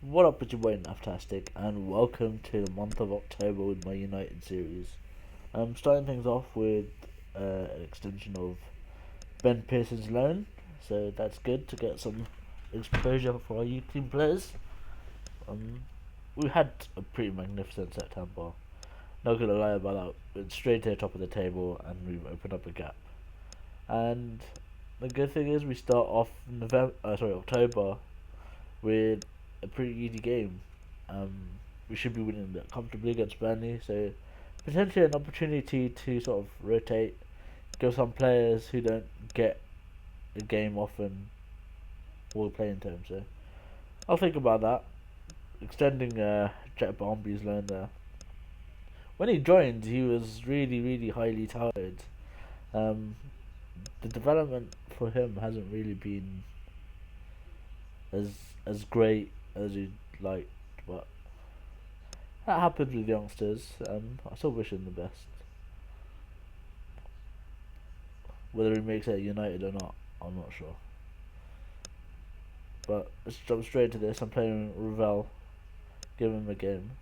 What up, it's your boy Naftastic, and welcome to the month of October with my United series. I'm starting things off with an extension of Ben Pearson's loan, so that's good to get some exposure for our youth team players. Um, we had a pretty magnificent September. Not gonna lie about that. Went straight to the top of the table, and we've opened up a gap. And the good thing is, we start off October with a pretty easy game. Um, we should be winning that comfortably against Burnley, so potentially an opportunity to sort of rotate, give some players who don't get a game often all playing time. So I'll think about that. Extending Jet Barmby's loan there. When he joined, he was really highly touted. Um, the development for him hasn't really been as as great as you'd like, but that happens with youngsters. I still wish him the best. Whether he makes it at United or not, I'm not sure. But let's jump straight to this. I'm playing Ravel. Give him a game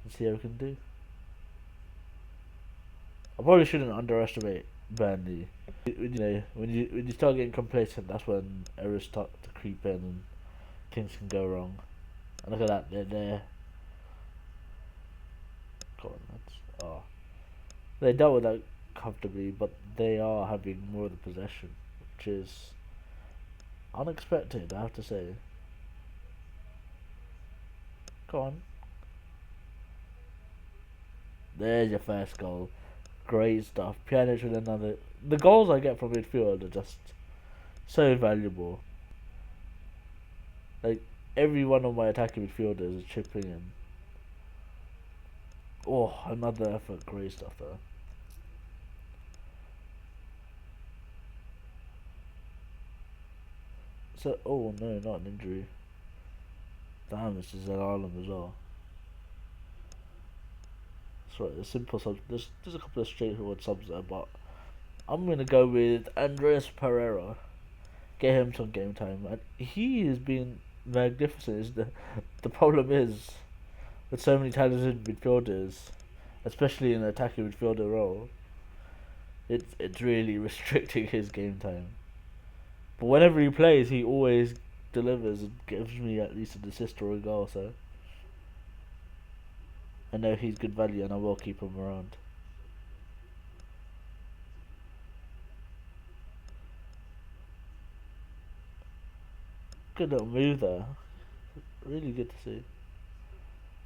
and see how we can do. I probably shouldn't underestimate Burnley. When you start getting complacent, that's when errors start to creep in and things can go wrong. And look at that, they're there. Go on, they dealt with that comfortably, but they are having more of the possession, which is unexpected, I have to say. Go on. There's your first goal. Great stuff. Pjanic with another. The goals I get from midfield are just so valuable. Like, every one of my attacking midfielders is chipping in. Oh, another effort. Great stuff there. So, oh no, not an injury. Damn, this is an island as well. That's right, a simple sub. There's a couple of straightforward subs there, but I'm gonna go with Andreas Pereira. Get him some game time, and he has been magnificent. The problem is with so many talented midfielders, especially in the attacking midfielder role, it's really restricting his game time. But whenever he plays, he always delivers and gives me at least an assist or a goal. So I know he's good value, and I will keep him around. Good little move there. Really good to see.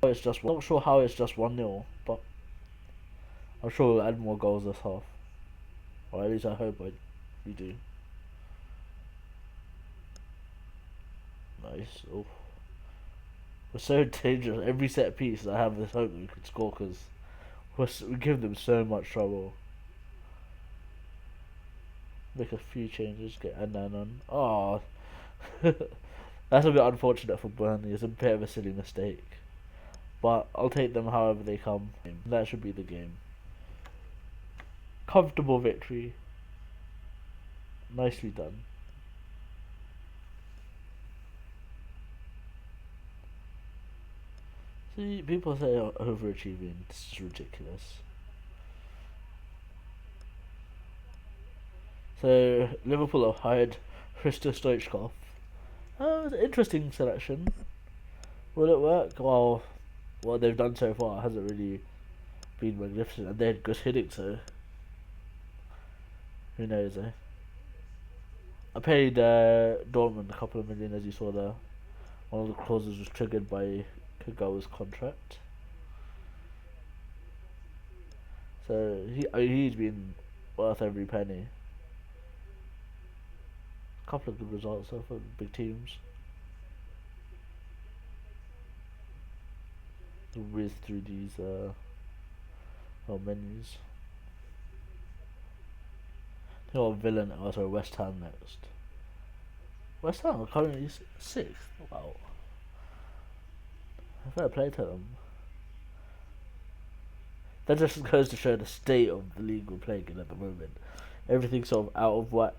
It's just not sure how it's just 1-0, but I'm sure we'll add more goals this half. Or at least I hope we do. Nice. Oh, we're so dangerous. Every set piece, I have this hope that we could score because we give them so much trouble. Make a few changes, get Annan on. Oh, that's a bit unfortunate for Burnley. It's a bit of a silly mistake. But I'll take them however they come. That should be the game. Comfortable victory. Nicely done. See, people say overachieving. This is ridiculous. So, Liverpool have hired Hristo Stoichkov. It's an interesting selection. Will it work? Well, what they've done so far hasn't really been magnificent, and they had good hitting, so who knows, eh? I paid Dortmund a couple of million, as you saw there. One of the clauses was triggered by Kagawa's contract. So he's been worth every penny. A couple of good results though for big teams. Whiz through these menus. You know what, Villain, also West Ham next. West Ham are currently 6th. Wow. Fair play to them. That just goes to show the state of the league we're playing in at the moment. Everything's sort of out of whack.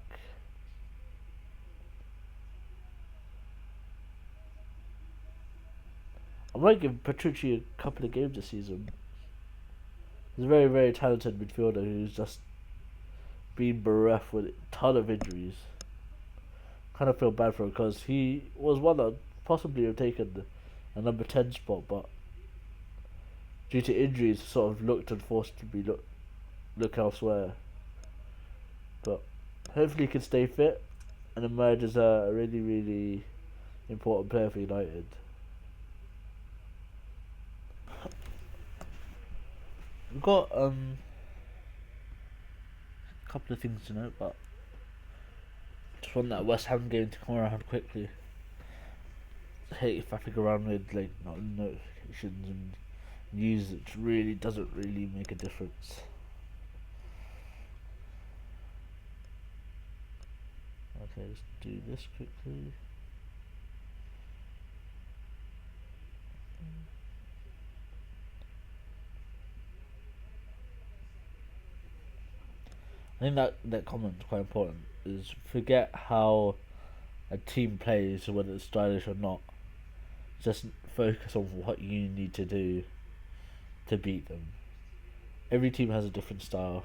I might give Petrucci a couple of games this season. He's a very, very talented midfielder who's just been bereft with a ton of injuries. Kind of feel bad for him because he was one that possibly have taken a number 10 spot, but due to injuries, sort of looked and forced to be look elsewhere. But hopefully, he can stay fit and emerge as a really, really important player for United. We've got a couple of things to note, but just want that West Ham game to come around quickly. I hate faffing around with like notifications and news that really doesn't really make a difference. Okay, let's do this quickly. I think that comment is quite important. Is forget how a team plays, whether it's stylish or not. Just focus on what you need to do to beat them. Every team has a different style.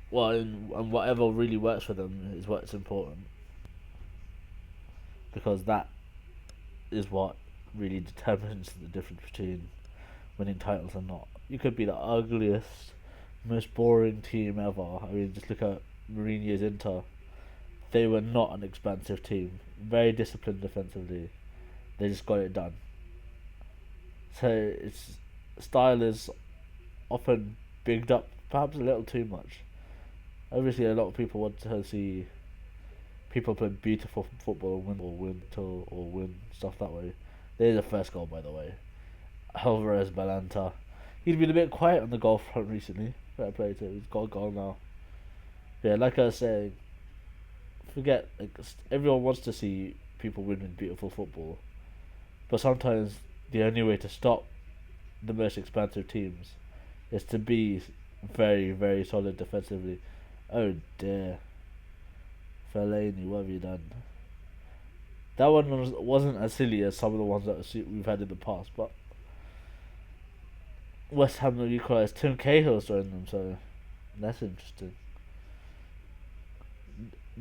Well, and whatever really works for them is what's important. Because that is what really determines the difference between winning titles and not. You could be the ugliest, most boring team ever. I mean, just look at Mourinho's Inter. They were not an expansive team. Very disciplined defensively. They just got it done. So its style is often bigged up, perhaps a little too much. Obviously, a lot of people want to see people play beautiful football or win stuff that way. There's the first goal, by the way. Alvarez Balanta. He's been a bit quiet on the goal front recently. Fair play to him. He's got a goal now. Yeah, like I was saying, forget, like, everyone wants to see people winning beautiful football, but sometimes the only way to stop the most expansive teams is to be very, very solid defensively. Oh dear. Fellaini, what have you done? That one wasn't as silly as some of the ones that we've had in the past, but West Ham have equalised. Tim Cahill's joined them, so that's interesting.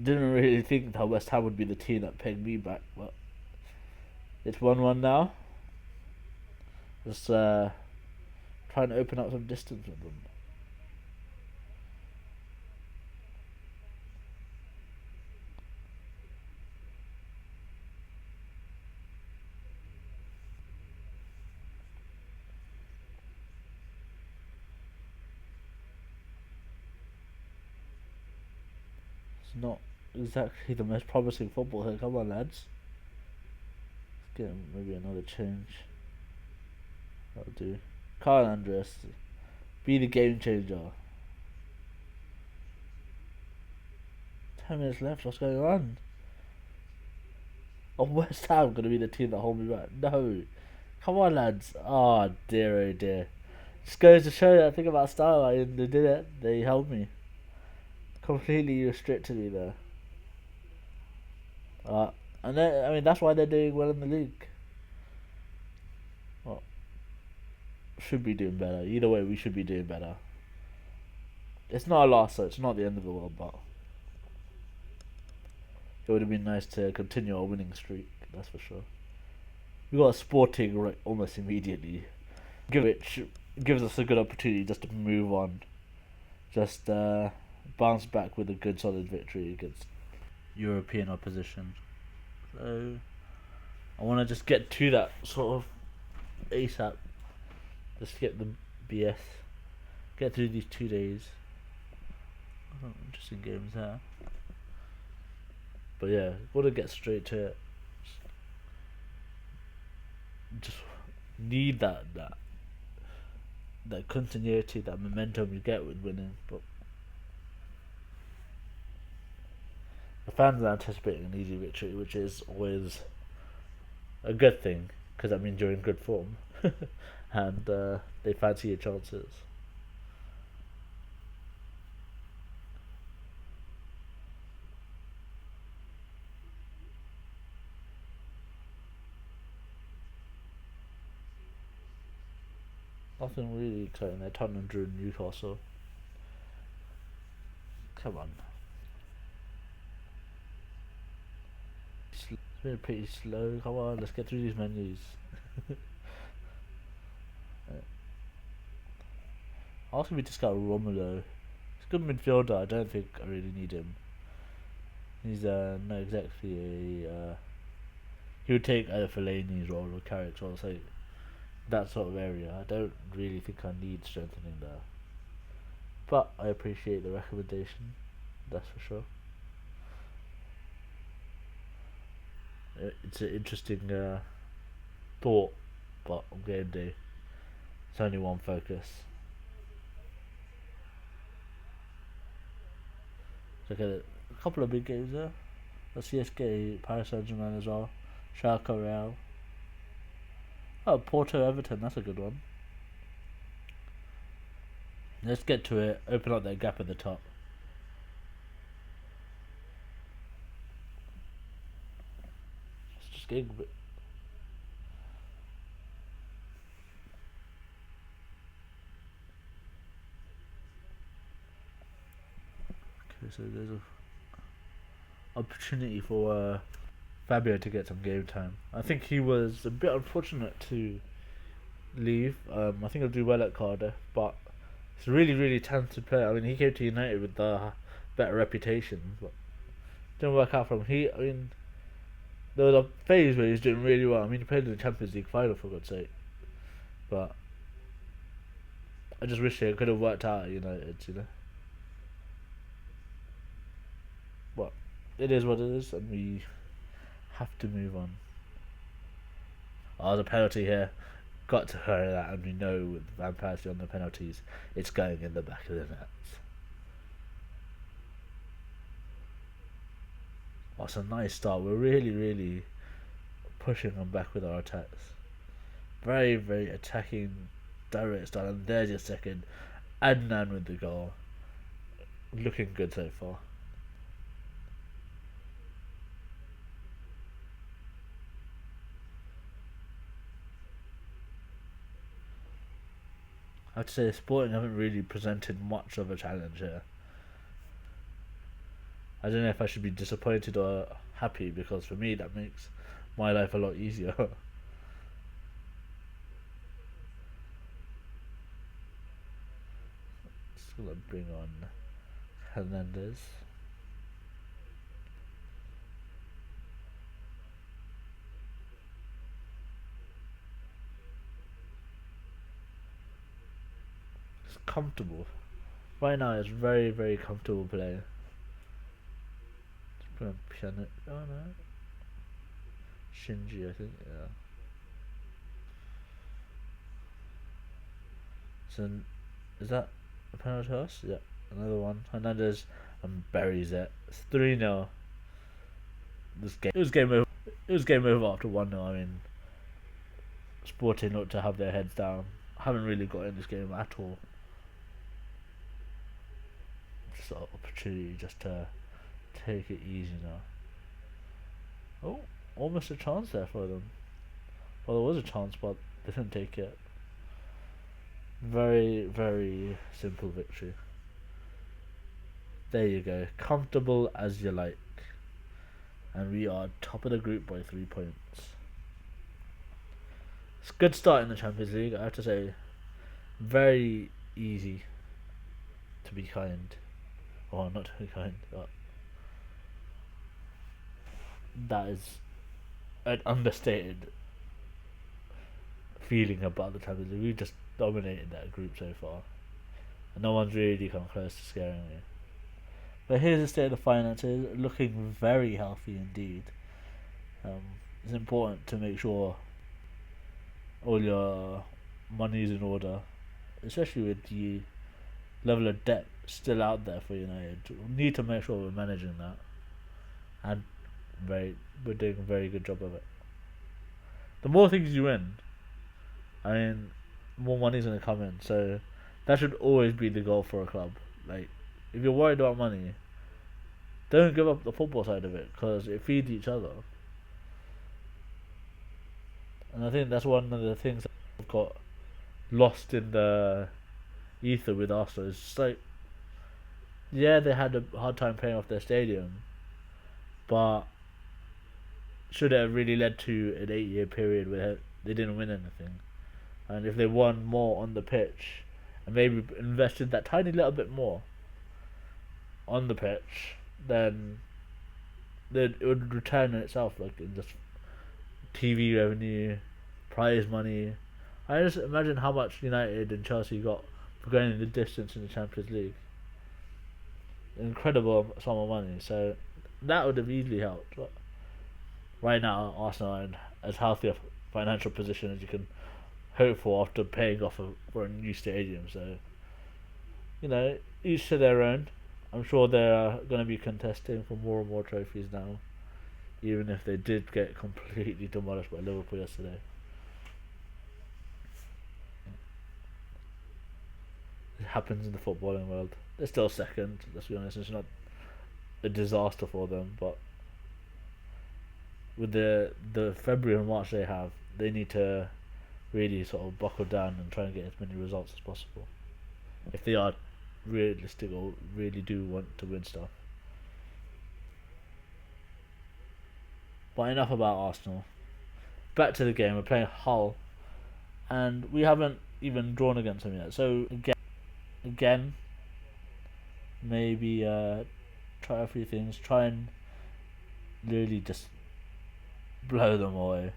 Didn't really think that West Ham would be the team that pegged me back, but it's 1-1 now. Just trying to open up some distance with them. It's not exactly the most promising football here. Come on, lads. Let's get maybe another change. That'll do. Kyle Andreas, be the game changer. 10 minutes left. What's going on? Oh, West Ham gonna be the team that hold me back? No. Come on, lads. Oh dear, oh dear. Just goes to show that thing about Starlight. They did it. They held me. Completely restricted me there. And then, I mean, that's why they're doing well in the league. Well, should be doing better. Either way, we should be doing better. It's not a loss, so it's not the end of the world, but it would have been nice to continue our winning streak, that's for sure. We got a Sporting right almost immediately, which gives us a good opportunity just to move on. Just bounce back with a good solid victory against European opposition. So I want to just get to that sort of ASAP. Just get the BS. Get through these 2 days. Oh, interesting games there. But yeah, want to get straight to it. Just need that continuity, that momentum you get with winning. But the fans are anticipating an easy victory, which is always a good thing because that means you're in good form, and they fancy your chances. Nothing really exciting there. Tottenham drew Newcastle. Come on. It's been pretty slow. Come on, let's get through these menus. Also, we just got Romulo. He's a good midfielder. I don't think I really need him. He's not exactly a. He would take either Fellaini's role or Carrick's role, so that sort of area. I don't really think I need strengthening there. But I appreciate the recommendation, that's for sure. It's an interesting thought, but on game day, it's only one focus. Look at it. A couple of big games there. The CSK, Paris Saint Germain as well. Schalke Real. Oh, Porto Everton, that's a good one. Let's get to it. Open up that gap at the top. It's just getting a bit. Okay, so there's a opportunity for Fabio to get some game time. I think he was a bit unfortunate to leave. I think he'll do well at Cardiff, but he's a really, really talented player. I mean, he came to United with the better reputation, but didn't work out for him. I mean, there was a phase where he was doing really well. I mean, he played in the Champions League final for God's sake, but I just wish it could have worked out at United. But it is what it is, and we have to move on. Oh, there's a penalty here. Got to hurry that, and we know with Van Persie on the penalties, it's going in the back of the net. That's a nice start. We're really, really pushing them back with our attacks. Very, very attacking, direct style. And there's your second. Adnan with the goal. Looking good so far. I have to say, Sporting haven't really presented much of a challenge here. I don't know if I should be disappointed or happy, because for me that makes my life a lot easier. Just gonna bring on Hernandez. It's comfortable. Right now it's very, very comfortable play. Just bring on Piano. Oh no. Shinji, I think, yeah. So, is that a penalty to us? Yeah, another one. Hernandez and buries it. It's 3-0. This game. It was game over. It was game over after 1-0. I mean, Sporting look to have their heads down. Haven't really got in this game at all. Just an opportunity just to take it easy now. Oh, almost a chance there for them. Well, there was a chance, but they didn't take it. Very, very simple victory. There you go. Comfortable as you like. And we are top of the group by 3 points. It's a good start in the Champions League, I have to say. Very easy, to be kind. Well, not to be kind, but that is an understated feeling about the Champions League. We've just dominated that group so far, and no one's really come close to scaring me. But here's the state of the finances, looking very healthy indeed. It's important to make sure all your money is in order, especially with the level of debt still out there for United. We need to make sure we're managing that, and we're doing a very good job of it. The more things you win, I mean, more money's gonna come in. So that should always be the goal for a club. Like, if you're worried about money, don't give up the football side of it, because it feeds each other. And I think that's one of the things that I've got lost in the ether with Arsenal. It's just like, yeah, they had a hard time paying off their stadium, but should it have really led to an 8 year period where they didn't win anything? And if they won more on the pitch and maybe invested that tiny little bit more on the pitch, then it would return in itself, like in just TV revenue, prize money. I just imagine how much United and Chelsea got for going the distance in the Champions League. Incredible sum of money. So that would have easily helped. But right now, Arsenal are in as healthy a financial position as you can hope for after paying off for a new stadium. So, each to their own. I'm sure they're going to be contesting for more and more trophies now, even if they did get completely demolished by Liverpool yesterday. It happens in the footballing world. They're still second, let's be honest. It's not a disaster for them, but with the February and March they have, they need to really sort of buckle down and try and get as many results as possible if they are realistic or really do want to win stuff. But enough about Arsenal. Back to the game. We're playing Hull, and we haven't even drawn against them yet. So again, maybe try a few things. Try and really just blow them away.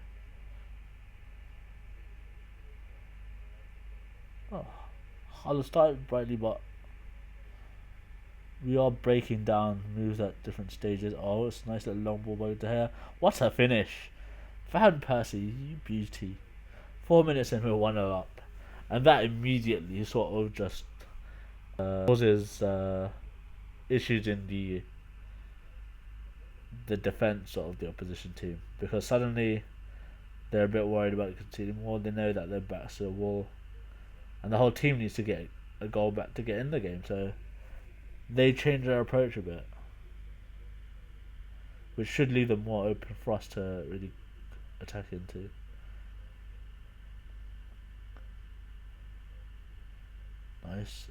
Oh, Hull started brightly, but we are breaking down moves at different stages. Oh, it's a nice little long ball by De Gea. What a finish! Van Persie, you beauty. 4 minutes in, we're 1-0 up. And that immediately sort of just causes issues in the defence of the opposition team. Because suddenly they're a bit worried about conceding more. They know that their backs to the wall. And the whole team needs to get a goal back to get in the game. So they change their approach a bit, which should leave them more open for us to really attack into. Nice.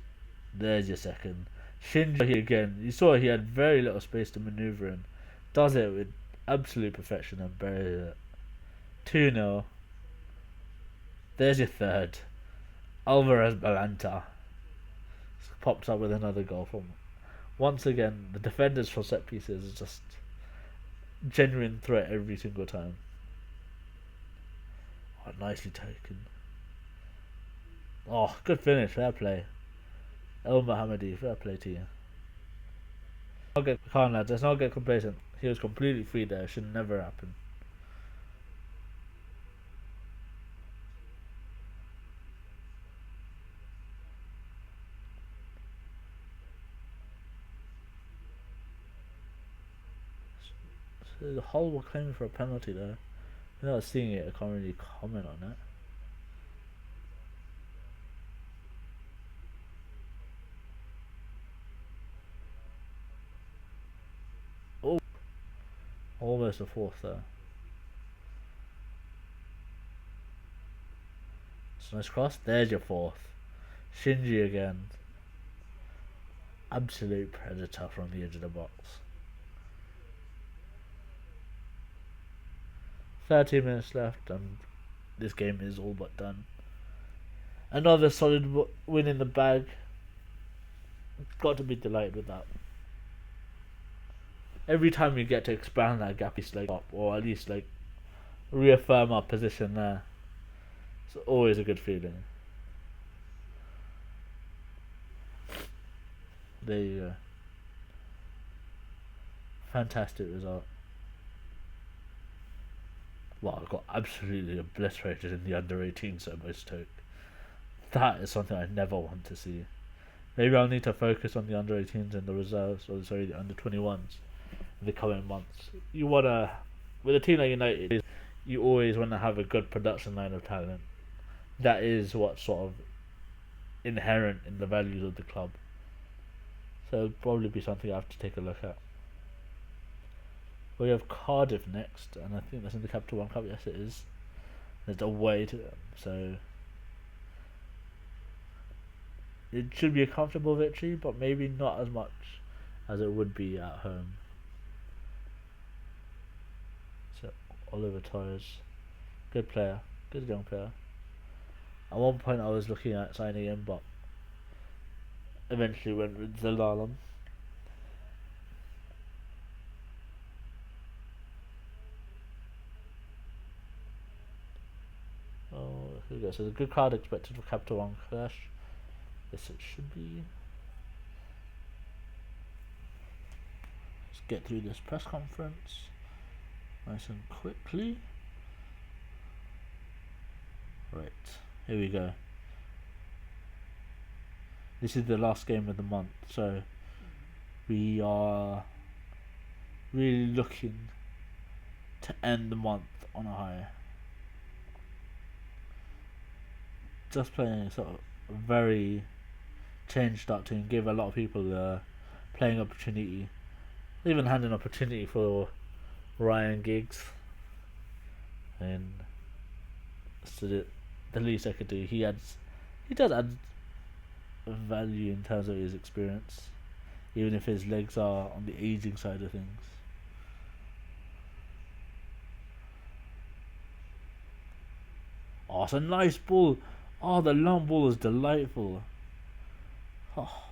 There's your second. Shinji again. You saw he had very little space to manoeuvre in. Does it with absolute perfection and buries it. 2-0. There's your third. Alvarez Balanta pops up with another goal from. Once again, the defenders from set pieces is just genuine threat every single time. Oh, nicely taken. Oh, good finish. Fair play. El Mohammadi, fair play to you. Come on, lads. Let's not get complacent. He was completely free there. It should never happen. So the Hull were claiming for a penalty there. Without seeing it, I can't really comment on that. Oh, almost a fourth there. It's a nice cross. There's your fourth. Shinji again. Absolute predator from the edge of the box. 13 minutes left and this game is all but done. Another solid win in the bag. Got to be delighted with that. Every time we get to expand that gap, it's like up, or at least like reaffirm our position there. It's always a good feeling. There you go. Fantastic result. Well, I got absolutely obliterated in the under-18s at my Stoke. That is something I never want to see. Maybe I'll need to focus on the under-18s and the reserves, or sorry, the under-21s in the coming months. You wanna, with a team like United, you always want to have a good production line of talent. That is what's sort of inherent in the values of the club. So it'll probably be something I have to take a look at. We have Cardiff next, and I think that's in the Capital One Cup. Yes, it is. There's a way to them, so it should be a comfortable victory, but maybe not as much as it would be at home. So Oliver Torres, good player, good young player. At one point I was looking at signing him, but eventually went with Zaldalam. Oh, here we go. So the good crowd expected for Capital One Clash. Yes, it should be. Let's get through this press conference nice and quickly. Right, here we go. This is the last game of the month, so we are really looking to end the month on a high. Just playing sort of a very changed up team, give a lot of people the playing opportunity, even had an opportunity for Ryan Giggs, and so the least I could do. He does add value in terms of his experience, even if his legs are on the aging side of things. Oh, it's a nice ball. Oh, the long ball is delightful. Oh,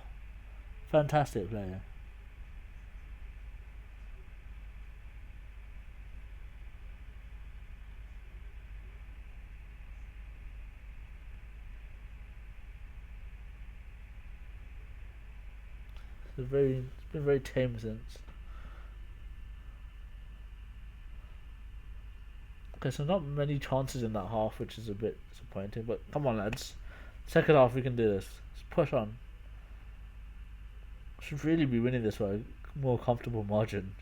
fantastic player. It's been very tame since. Okay, so not many chances in that half, which is a bit disappointing. But come on, lads. Second half, we can do this. Let's push on. Should really be winning this by a more comfortable margin.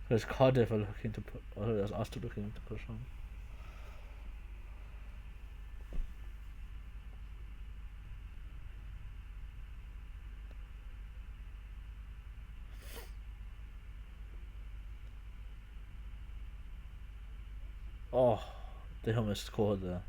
Because Cardiff are looking to put, or us to looking to push on. Oh, they almost scored there.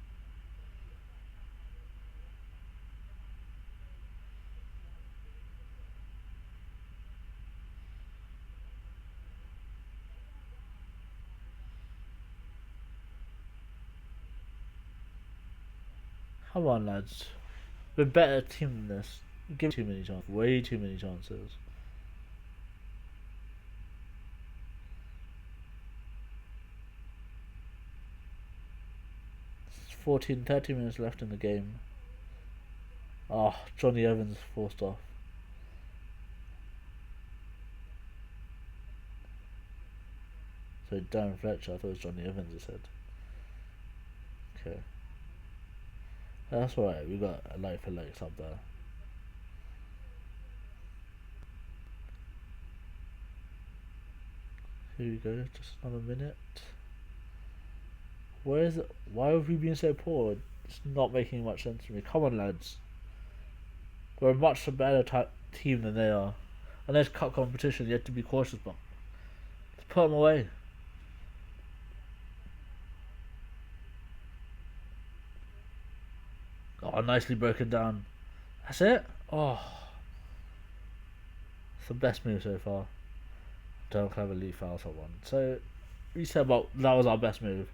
Come on, lads. We're a better team than this. We give too many chances. Way too many chances. It's 30 minutes left in the game. Oh, Johnny Evans forced off. So Darren Fletcher, I thought it was Johnny Evans, he said. Okay. That's alright, we got a light for likes up there. Here we go, just another minute. Where is it? Why have we been so poor? It's not making much sense to me. Come on, lads. We're a much better team than they are. And there's cup competition, you have to be cautious, but let's put them away. Oh, nicely broken down. That's it? Oh, it's the best move so far. Don't cleverly foul someone. So, we said about that was our best move.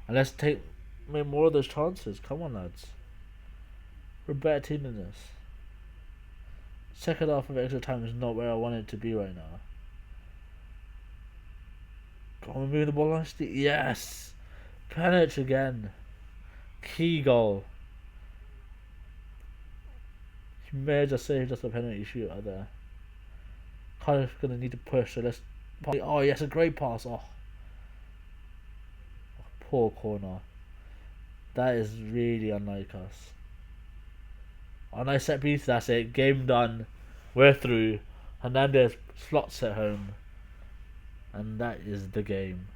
And let's make more of those chances. Come on, lads. We're a better team than this. Second half of extra time is not where I want it to be right now. Come on, we're moving the ball nicely. Yes! Penalty again. Key goal. He may have just saved us a penalty shootout there. Kind of gonna need to push, so let's. Oh, yes, a great pass. Oh, poor corner. That is really unlike us. Oh, nice set piece. That's it. Game done. We're through. Hernandez slots it home, and that is the game.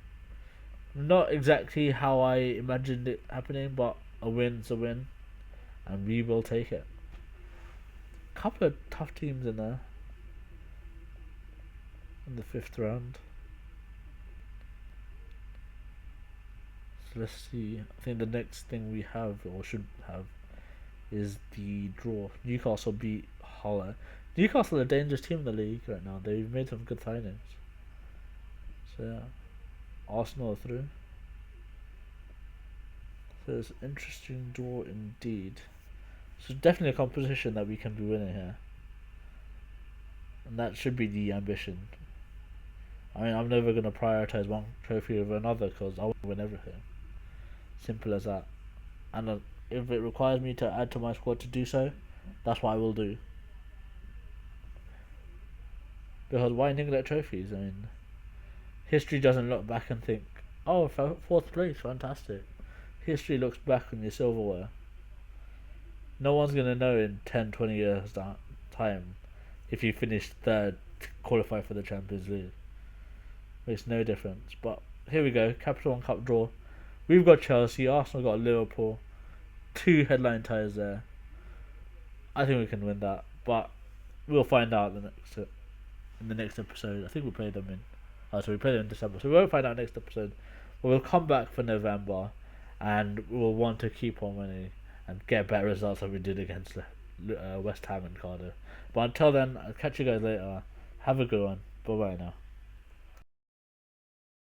Not exactly how I imagined it happening, but a win's a win, and we will take it. Couple of tough teams in there in the fifth round. So let's see. I think the next thing we have or should have is the draw. Newcastle beat Hollow. Newcastle are a dangerous team in the league right now. They've made some good signings. So yeah, Arsenal are through. So it's an interesting draw indeed. So definitely a competition that we can be winning here, and that should be the ambition. I mean, I'm never gonna prioritize one trophy over another because I want to win everything. Simple as that. And if it requires me to add to my squad to do so, that's what I will do. Because why neglect trophies? I mean, history doesn't look back and think, oh, fourth place, fantastic. History looks back on your silverware. No one's going to know in 10, 20 years' time if you finish third to qualify for the Champions League. Makes no difference. But here we go, Capital One Cup draw. We've got Chelsea, Arsenal got Liverpool. 2 headline ties there. I think we can win that, but we'll find out in the next episode. I think we play them in. So we play them in December, so we won't find out next episode. But we'll come back for November, and we'll want to keep on winning and get better results than we did against West Ham and Cardiff. But until then, I'll catch you guys later. Have a good one. Bye bye now.